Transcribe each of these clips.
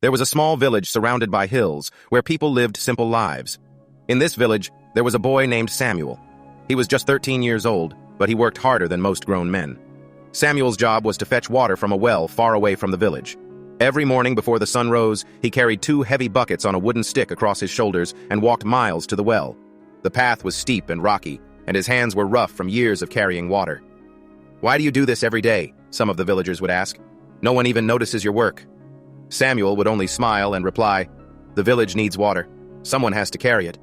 There was a small village surrounded by hills where people lived simple lives. In this village, there was a boy named Samuel. He was just 13 years old, but he worked harder than most grown men. Samuel's job was to fetch water from a well far away from the village. Every morning before the sun rose, he carried 2 heavy buckets on a wooden stick across his shoulders and walked miles to the well. The path was steep and rocky, and his hands were rough from years of carrying water. "Why do you do this every day?" some of the villagers would ask. "No one even notices your work." Samuel would only smile and reply, "The village needs water. Someone has to carry it."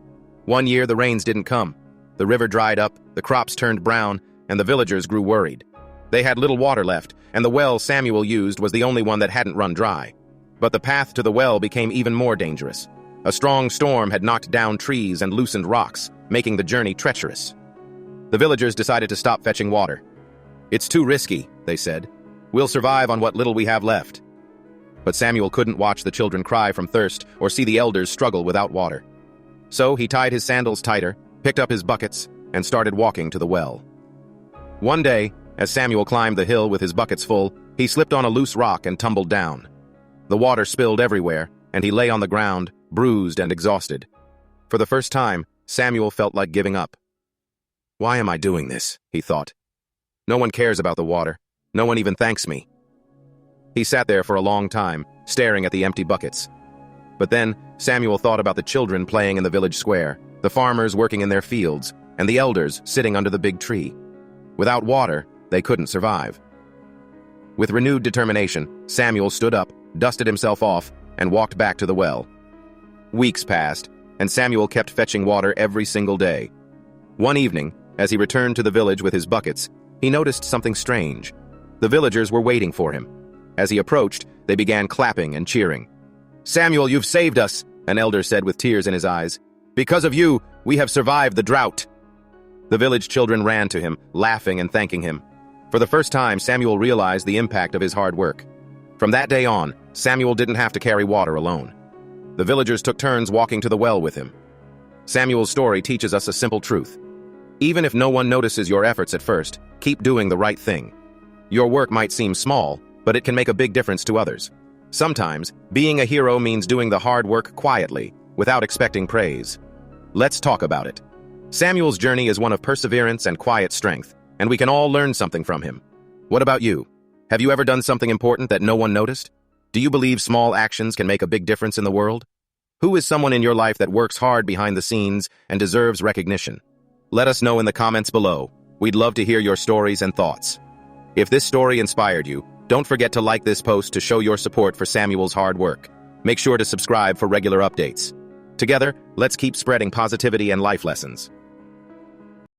One year the rains didn't come. The river dried up, the crops turned brown, and the villagers grew worried. They had little water left, and the well Samuel used was the only one that hadn't run dry. But the path to the well became even more dangerous. A strong storm had knocked down trees and loosened rocks, making the journey treacherous. The villagers decided to stop fetching water. "It's too risky," they said. "We'll survive on what little we have left." But Samuel couldn't watch the children cry from thirst or see the elders struggle without water. So he tied his sandals tighter, picked up his buckets, and started walking to the well. One day, as Samuel climbed the hill with his buckets full, he slipped on a loose rock and tumbled down. The water spilled everywhere, and he lay on the ground, bruised and exhausted. For the first time, Samuel felt like giving up. "Why am I doing this?" he thought. "No one cares about the water. No one even thanks me." He sat there for a long time, staring at the empty buckets. But then, Samuel thought about the children playing in the village square, the farmers working in their fields, and the elders sitting under the big tree. Without water, they couldn't survive. With renewed determination, Samuel stood up, dusted himself off, and walked back to the well. Weeks passed, and Samuel kept fetching water every single day. One evening, as he returned to the village with his buckets, he noticed something strange. The villagers were waiting for him. As he approached, they began clapping and cheering. "Samuel, you've saved us," an elder said with tears in his eyes. "Because of you, we have survived the drought." The village children ran to him, laughing and thanking him. For the first time, Samuel realized the impact of his hard work. From that day on, Samuel didn't have to carry water alone. The villagers took turns walking to the well with him. Samuel's story teaches us a simple truth. Even if no one notices your efforts at first, keep doing the right thing. Your work might seem small, but it can make a big difference to others. Sometimes, being a hero means doing the hard work quietly, without expecting praise. Let's talk about it. Samuel's journey is one of perseverance and quiet strength, and we can all learn something from him. What about you? Have you ever done something important that no one noticed? Do you believe small actions can make a big difference in the world? Who is someone in your life that works hard behind the scenes and deserves recognition? Let us know in the comments below. We'd love to hear your stories and thoughts. If this story inspired you, don't forget to like this post to show your support for Samuel's hard work. Make sure to subscribe for regular updates. Together, let's keep spreading positivity and life lessons.